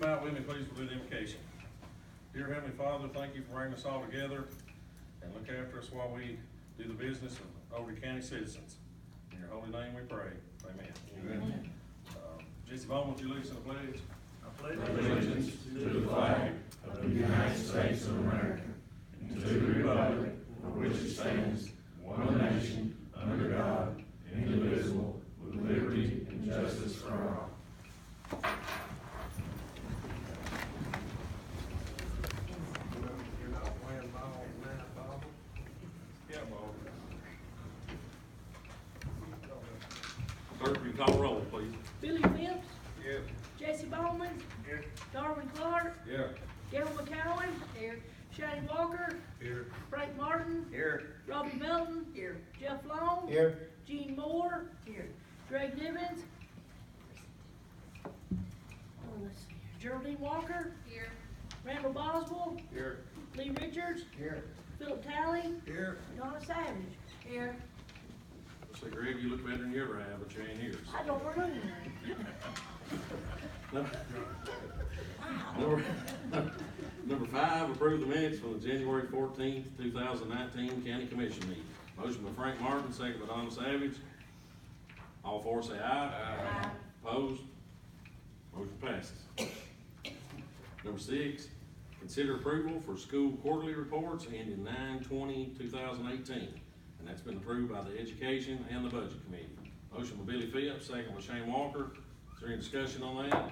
bow with me, please, for the invocation. Dear Heavenly Father, thank you for bringing us all together and look after us while we do the business of Overton County citizens. In your holy name we pray. Amen. Amen. Jesse Bowman, would you lead us in the pledge? I pledge allegiance to the flag of the United States of America and to the republic for which it stands, one nation, under God, indivisible, with liberty and justice for all. You're not playing ball tonight, Bob? Yeah, Bob. Clerk, will you call the roll, please? Billy Phipps, Yes. Jesse Bowman, Here. Darwin Clark, Yeah. Gil McCowen, here, Shane Walker, Here. Frank Martin, Here. Robbie Melton, here, Jeff Long, Here. Gene Moore, here, Greg Nivens, let's see, Geraldine Walker, here, Randall Boswell, Here. Lee Richards, Here. Philip Talley, Here. Donna Savage, here. Say, Greg, you look better than you ever have, but you ain't here. I don't remember. Number 5, approve the minutes from the January 14th, 2019 County Commission meeting. Motion by Frank Martin, second by Donna Savage. All four say aye. Aye. Opposed? Motion passes. Number 6, consider approval for school quarterly reports ending 9/20/2018. And that's been approved by the Education and the Budget Committee. Motion by Billy Phipps, second by Shane Walker. Is there any discussion on that?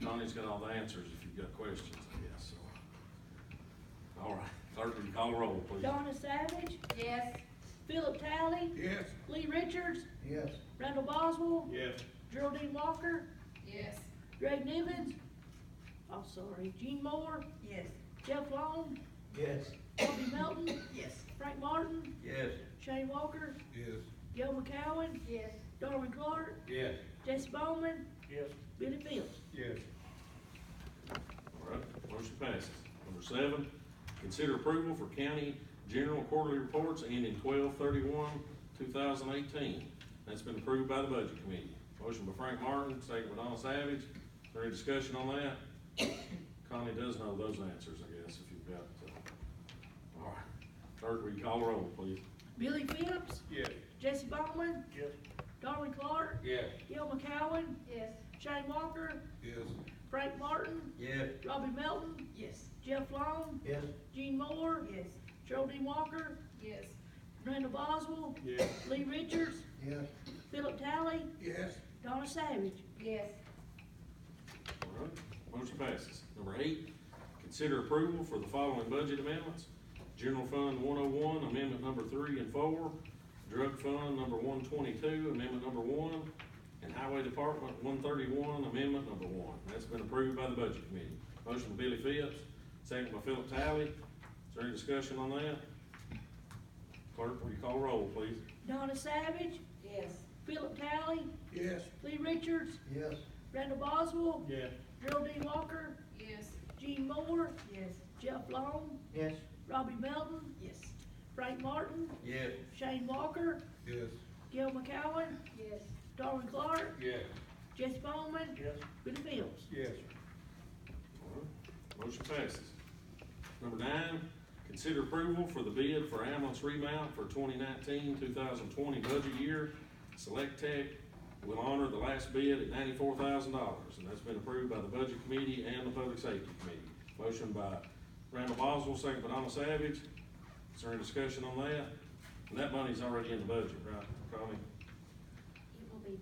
Connie's got all the answers if you've got questions, I guess, so. All right, clerk, will you call the roll, please? Donna Savage, Yes. Philip Talley, Yes. Lee Richards, Yes. Randall Boswell, Yes. Geraldine Walker, Yes. Greg Nivens, oh, sorry, Gene Moore, Yes. Jeff Long, Yes. Robbie Melton, Yes. Frank Martin, Yes. Shane Walker, Yes. Gil McCowen, Yes. Darwin Clark, Yes. Jesse Bowman, Yes. Billy Phillips. Yes. All right, motion passes. Number 7, consider approval for county general quarterly reports ending 12/31/2018. That's been approved by the Budget Committee. Motion by Frank Martin, second by Donna Savage. Is there any discussion on that? Connie does know those answers, I guess, if you've got, all right. Clerk, will you call the roll, please? Billy Phillips, Yes. Jesse Bowman, Yes. Darwin Clark, Yes. Gil McCowen, Yes. Shane Walker, Yes. Frank Martin, Yes. Robbie Melton, Yes. Jeff Long, Yes. Gene Moore, Yes. Geraldine Walker, Yes. Randall Boswell, Yes. Lee Richards, Yes. Philip Talley, Yes. Donna Savage. Yes. All right, motion passes. Number 8, consider approval for the following budget amendments. General Fund 101, Amendment number 3 and 4. Drug Fund number 122, Amendment number 1. And Highway Department 131, Amendment number 1. That's been approved by the Budget Committee. Motion by Billy Phipps, second by Philip Talley. Is there any discussion on that? Clerk, will you call the roll, please? Donna Savage, Yes. Philip Talley, Yes. Lee Richards, Yes. Randall Boswell, Yes. Geraldine Walker, Yes. Gene Moore, Yes. Jeff Long, Yes. Robbie Melton, Yes. Frank Martin, Yes. Shane Walker, Yes. Gil McCowen, Yes. Darwin Clark, Yes. Jesse Bowman, Yes. Billy Phillips. Yes. All right, motion passes. Number 9, consider approval for the bid for ambulance remount for 2019-2020 budget year. Select Tech will honor the last bid at $94,000, and that's been approved by the Budget Committee and the Public Safety Committee. Motion by Randall Boswell, second by Donna Savage. Is there any discussion on that? And that money's already in the budget, right, Connie? It will be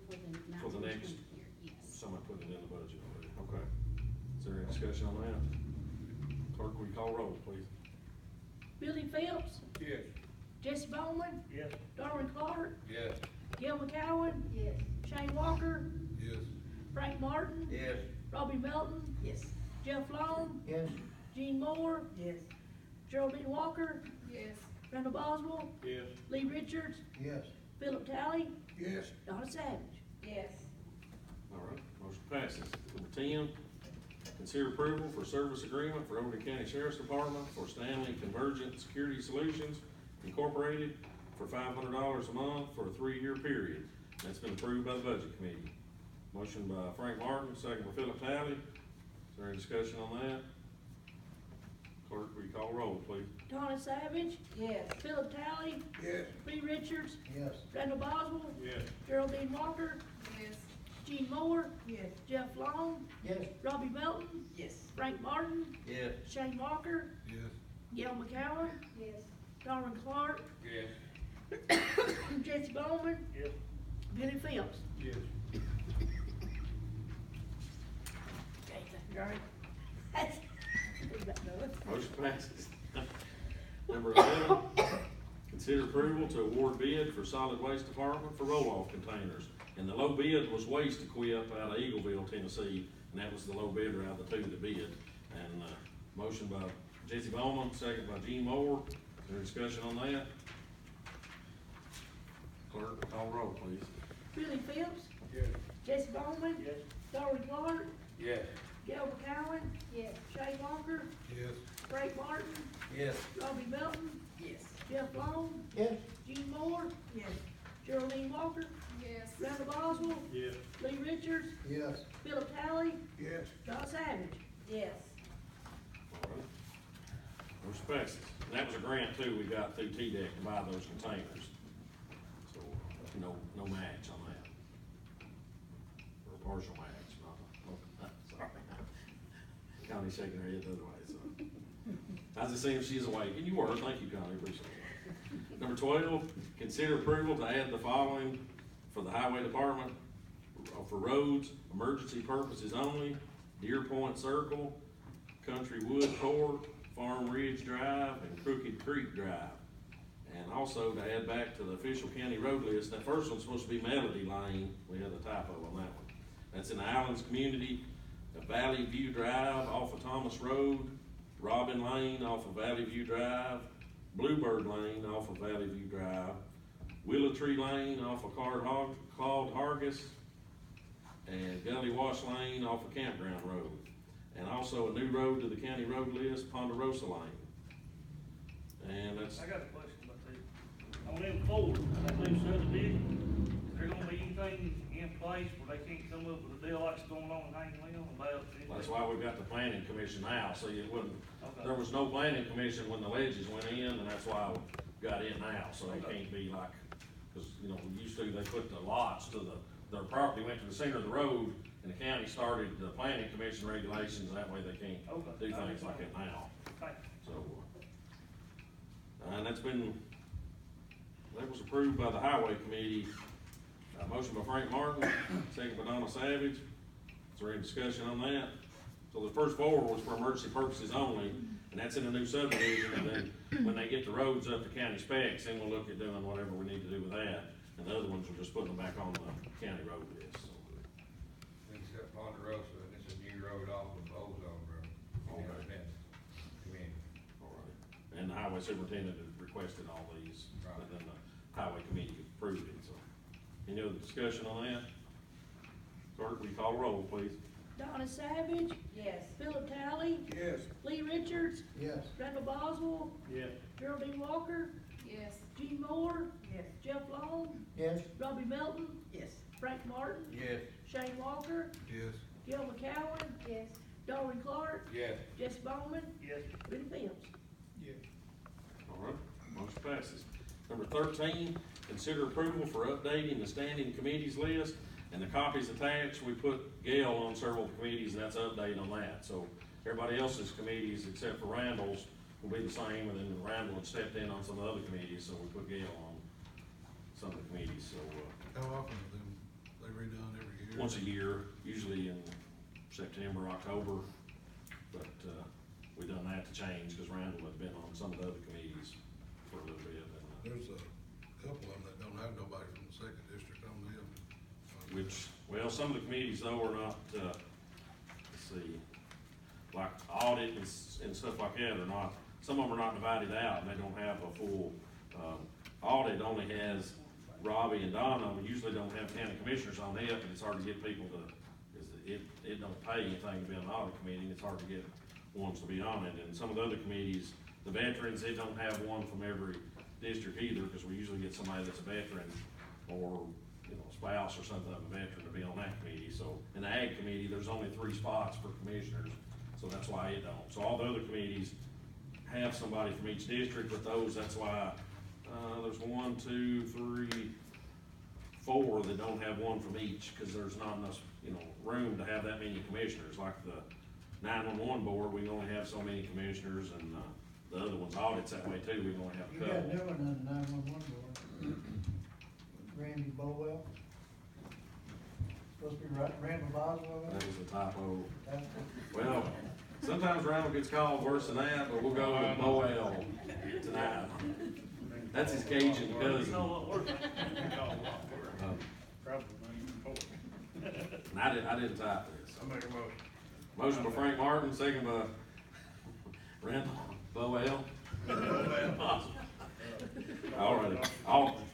For the next- year, yes. Somebody put it in the budget already, okay. Is there any discussion on that? Clerk, will you call roll, please? Billy Phillips, Yes. Jesse Bowman, Yes. Darwin Clark, Yes. Gil McCowen, Yes. Shane Walker, Yes. Frank Martin, Yes. Robbie Melton, Yes. Jeff Long, Yes. Gene Moore, Yes. Geraldine Walker, Yes. Randall Boswell, Yes. Lee Richards, Yes. Philip Talley, Yes. Donna Savage. Yes. All right, motion passes. Number 10, consider approval for service agreement for Overton County Sheriff's Department for Stanley Convergent Security Solutions Incorporated for $500 a month for a 3-year period. That's been approved by the Budget Committee. Motion by Frank Martin, second by Philip Talley. Is there any discussion on that? Clerk, will you call roll, please? Donna Savage. Yes. Philip Talley. Yes. Lee Richards. Yes. Randall Boswell. Yes. Geraldine Walker. Yes. Gene Moore. Yes. Jeff Long. Yes. Robbie Melton. Yes. Frank Martin. Yes. Shane Walker. Yes. Gail McCowen. Yes. Darwin Clark. Yes. Jesse Bowman. Yes. Billy Phillips. Yes. Okay, Gary. That's. Motion passes. Number 11, consider approval to award bid for solid waste department for roll-off containers. And the low bid was Waste Equip out of Eagleville, Tennessee, and that was the low bidder out of the two that bid. And, motion by Jesse Bowman, second by Gene Moore. Is there discussion on that? Clerk, call roll, please. Billy Phillips. Yes. Jesse Bowman. Yes. Darwin Clark. Yes. Gail McCowen. Yes. Shane Walker. Yes. Frank Martin. Yes. Robbie Melton. Yes. Jeff Long. Yes. Gene Moore. Yes. Geraldine Walker. Yes. Randall Boswell. Yes. Lee Richards. Yes. Philip Talley. Yes. Donna Savage. Yes. All right. Motion passes. And that was a grant too, we got through TDEC to buy those containers. So, no match on that. Or a partial match, not, sorry. Connie shaking her head the other way, so. How's it seem she's awake? And you were, thank you, Connie, appreciate it. Number 12, consider approval to add the following for the highway department, for roads, emergency purposes only, Deer Point Circle, Country Wood Court, Farm Ridge Drive, and Crooked Creek Drive. And also to add back to the official county road list, that first one's supposed to be Melody Lane, we had a typo on that one. That's in the Islands community, Valley View Drive off of Thomas Road, Robin Lane off of Valley View Drive, Bluebird Lane off of Valley View Drive, Willow Tree Lane off of Claude Hargis, and Gully Wash Lane off of Campground Road. And also a new road to the county road list, Ponderosa Lane. And that's, I got a question about that. On them four, that new subdivision, is there gonna be anything in place where they can't come up with a deal like it's going on in Haynesville about anything? that's why we've got the planning commission now, so it wouldn't, Okay. there was no planning commission when the ledges went in, and that's why we got in now, so it can't be like, cause, used to, they put the lots to their property went to the center of the road, and the county started the planning commission regulations, that way they can't Okay. do things like that now, Thank you. so. And that was approved by the highway committee, motion by Frank Martin, second by Donna Savage. Is there any discussion on that? So the first four was for emergency purposes only, and that's in a new subdivision, and then when they get the roads up to county specs, then we'll look at doing whatever we need to do with that. And the other ones are just putting them back on the county road list, so. Except Ponderosa, and it's a new road off of Ozone Road. Okay. Community. All right. And the highway superintendent had requested all these, but then the highway committee approved it, so. Any other discussion on that? Clerk, will you call roll, please? Donna Savage. Yes. Philip Talley. Yes. Lee Richards. Yes. Randall Boswell. Yeah. Geraldine Walker. Yes. Gene Moore. Yes. Jeff Long. Yes. Robbie Melton. Yes. Frank Martin. Yes. Shane Walker. Yes. Gail McCowen. Yes. Darwin Clark. Yes. Jesse Bowman. Yes. Billy Phillips. Yes. All right, motion passes. Number 13, consider approval for updating the standing committees list, and the copies attached, we put Gail on several committees, and that's an update on that. So everybody else's committees, except for Randall's, will be the same, and then Randall had stepped in on some of the other committees, so we put Gail on some of the committees, so, How often are they redone every year? once a year, usually in September, October, but, we done that to change, because Randall had been on some of the other committees for a little bit, and, There's a couple of them that don't have nobody from the second district on them. which, well, some of the committees though are not, let's see, like audit and stuff like that are not, some of them are not divided out, and they don't have a full, audit only has Robbie and Donna. We usually don't have county commissioners on it, and it's hard to get people to, it don't pay anything to be on an audit committee, and it's hard to get ones to be on it. And some of the other committees, the veterans, they don't have one from every district either, because we usually get somebody that's a veteran or, spouse or something of a veteran to be on that committee. So in the ag committee, there's only 3 spots for commissioners, so that's why it don't. So all the other committees have somebody from each district, but those, that's why, there's 1, 2, 3, 4 that don't have one from each, cause there's not enough, room to have that many commissioners, like the 911 board, we can only have so many commissioners, and, the other ones, audits that way too, we can only have You a got a couple. new one on the 911 board. Randy Bowell. Supposed to be Randall Boswell. That was a typo. That's Well, sometimes Randall gets called worse than that, but we'll go with Boel tonight. That's his Cajun You cousin. know what works? Probably before. And I didn't type this. I make a motion. Motion by Frank Martin, second by Randall Boel. All right,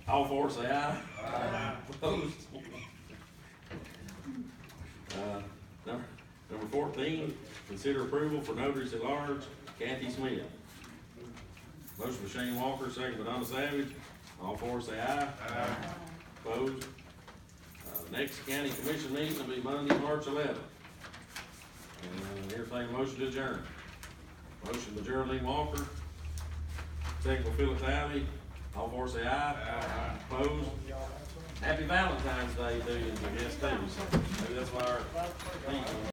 all four say aye. Aye. Opposed? Number 14, consider approval for notaries at large, Kathy Smith. Motion by Shane Walker, second by Donna Savage. All four say aye. Aye. Opposed? The next county commission meeting will be Monday, March 11th. And entertain a motion to adjourn. Motion by Geraldine Walker, second by Philip Talley. All four say aye. Aye. Opposed? Happy Valentine's Day to you, I guess, too. So maybe that's why our